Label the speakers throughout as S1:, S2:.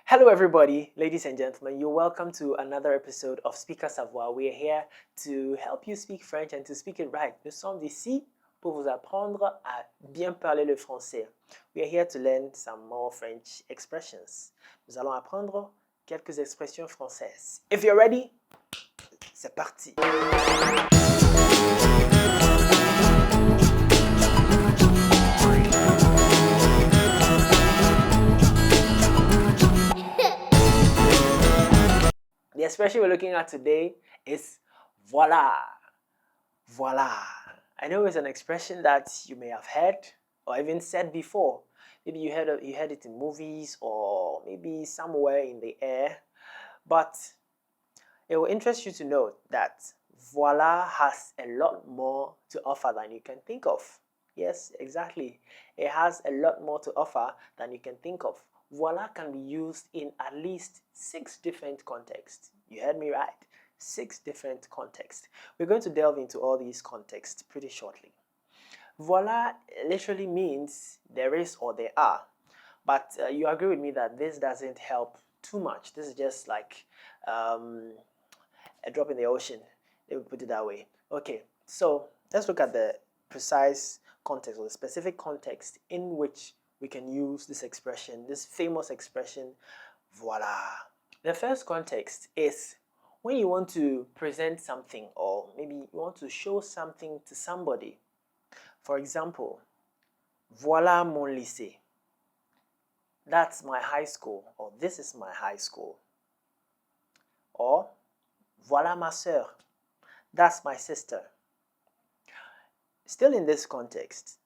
S1: Hello, everybody, ladies and gentlemen. You're welcome to another episode of SPiiKA Savoir. We are here to help you speak French and to speak it right. Nous sommes ici pour vous apprendre à bien parler le français. We are here to learn some more French expressions. Nous allons apprendre quelques expressions françaises. If you're ready, c'est parti. The expression we're looking at today is voila. Voila. I know it's an expression that you may have heard or even said before. Maybe you heard it in movies or maybe somewhere in the air. But it will interest you to know that voila has a lot more to offer than you can think of. Yes, exactly. It has a lot more to offer than you can think of. Voila can be used in at least 6 different contexts. You heard me right. 6 different contexts. We're going to delve into all these contexts pretty shortly. Voila literally means there is or there are. But you agree with me that this doesn't help too much. This is just like a drop in the ocean. Let me put it that way. Okay, so let's look at the precise context or the specific context in which we can use this expression, this famous expression, voila. The first context is when you want to present something or maybe you want to show something to somebody. For example, voilà mon lycée. That's my high school, or this is my high school. Or voilà ma soeur. That's my sister. Still in this context,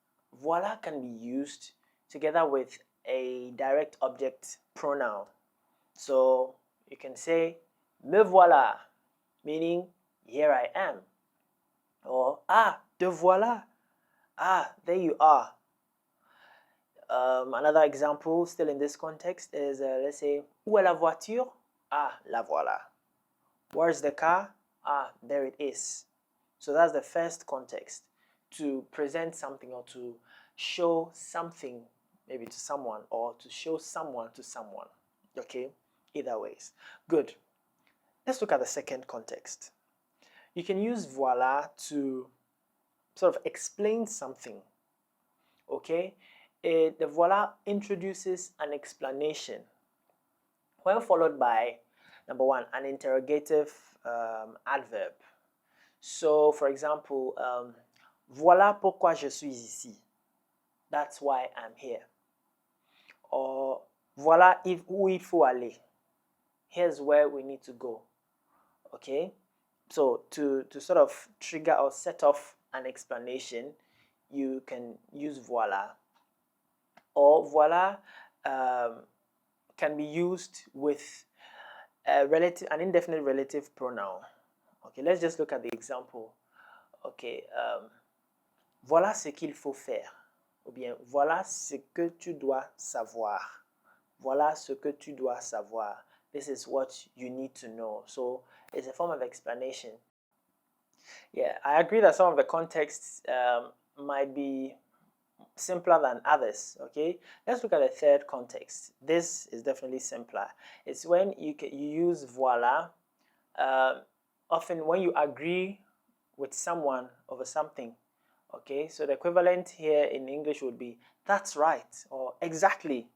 S1: voilà can be used together with a direct object pronoun. So you can say me voilà, meaning here I am. Or te voilà. There you are. Another example still in this context is let's say où est la voiture? La voilà. Where's the car? There it is. So that's the first context, to present something or to show something maybe to someone or to show someone to someone. Okay, either ways. Good. Let's look at the second context. You can use voila to sort of explain something. Okay, the voila introduces an explanation when followed by, number one, an interrogative adverb. So, for example, voilà pourquoi je suis ici. That's why I'm here. Or voilà où il faut aller. Here's where we need to go. Okay? So, to sort of trigger or set off an explanation, you can use voilà. Or voilà can be used with an indefinite relative pronoun. Okay, let's just look at the example. Okay, voilà ce qu'il faut faire. Ou bien, voilà ce que tu dois savoir. Voilà ce que tu dois savoir. This is what you need to know. So, it's a form of explanation. Yeah, I agree that some of the contexts might be simpler than others. Okay, let's look at the third context. This is definitely simpler. It's when you use voila often when you agree with someone over something. Okay, so the equivalent here in English would be that's right or exactly.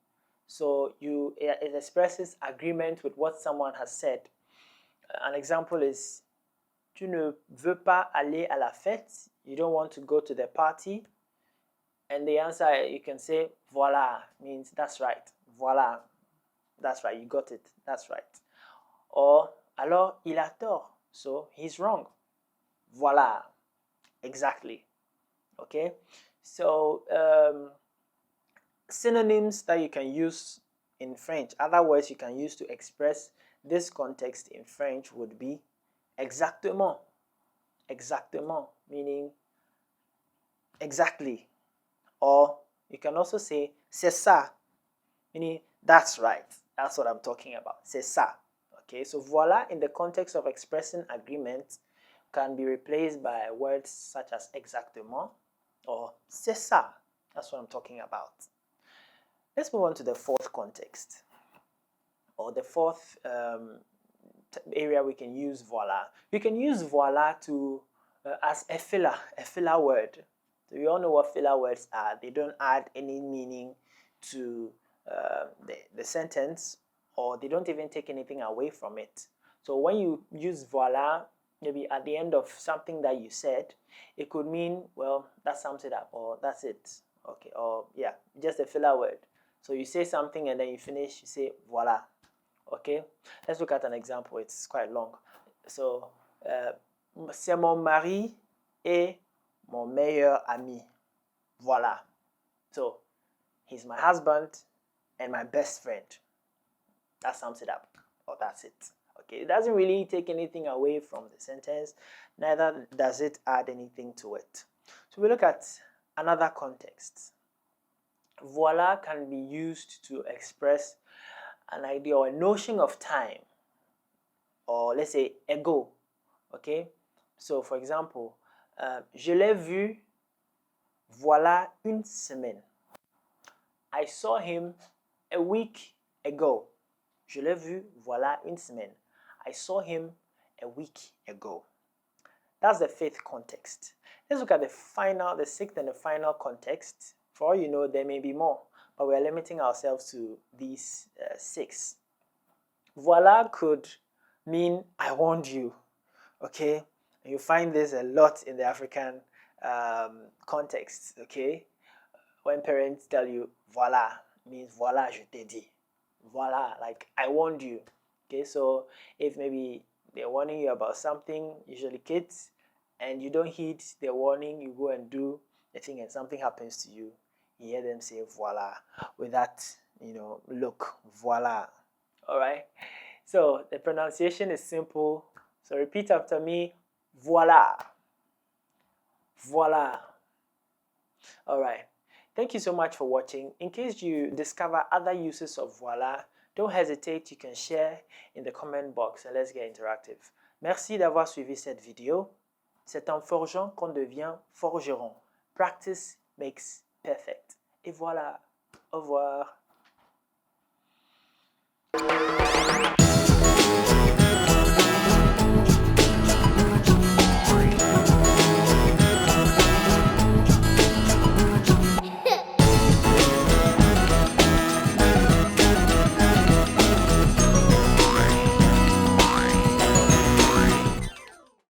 S1: So it expresses agreement with what someone has said. An example is tu ne veux pas aller à la fête. You don't want to go to the party. And the answer, you can say voilà, means that's right. Voilà, that's right, you got it, that's right. Or alors il a tort, so he's wrong. Voilà, exactly. Okay, so synonyms that you can use in French, other words you can use to express this context in French would be exactement. Exactement, meaning exactly. Or you can also say c'est ça, meaning that's right. That's what I'm talking about. C'est ça. Okay, so voilà in the context of expressing agreement can be replaced by words such as exactement or c'est ça. That's what I'm talking about. Let's move on to the fourth context. or the fourth area we can use voila. We can use voila to as a filler word. So we all know what filler words are. They don't add any meaning to the sentence, or they don't even take anything away from it. So when you use voila, maybe at the end of something that you said, it could mean, well, that sums it up, or that's it, okay, or yeah, just a filler word. So you say something and then you finish, you say voila, okay? Let's look at an example. It's quite long. So, c'est mon mari et mon meilleur ami. Voila. So, he's my husband and my best friend. That sums it up, or that's it. Okay, it doesn't really take anything away from the sentence, neither does it add anything to it. So we look at another context. Voila can be used to express an idea or a notion of time, or let's say ago. Okay, so for example, je l'ai vu voilà une semaine. I saw him a week ago. Je l'ai vu voilà une semaine. I saw him a week ago. That's the fifth context. Let's look at the sixth and the final context. For all you know, there may be more, but we're limiting ourselves to these six. Voila could mean I warned you, okay? And you find this a lot in the African context, okay? When parents tell you voila, means voila, je t'ai dit. Voila, like I warned you. Okay, so if maybe they're warning you about something, usually kids, and you don't heed their warning, you go and do the thing and something happens to you, you hear them say voila with that, look, voila. All right, so the pronunciation is simple. So repeat after me, voila, voila. All right. Thank you so much for watching. In case you discover other uses of voila, don't hesitate, you can share in the comment box and let's get interactive. Merci d'avoir suivi cette vidéo. C'est en forgeant qu'on devient forgeron. Practice makes perfect. Et voilà. Au revoir.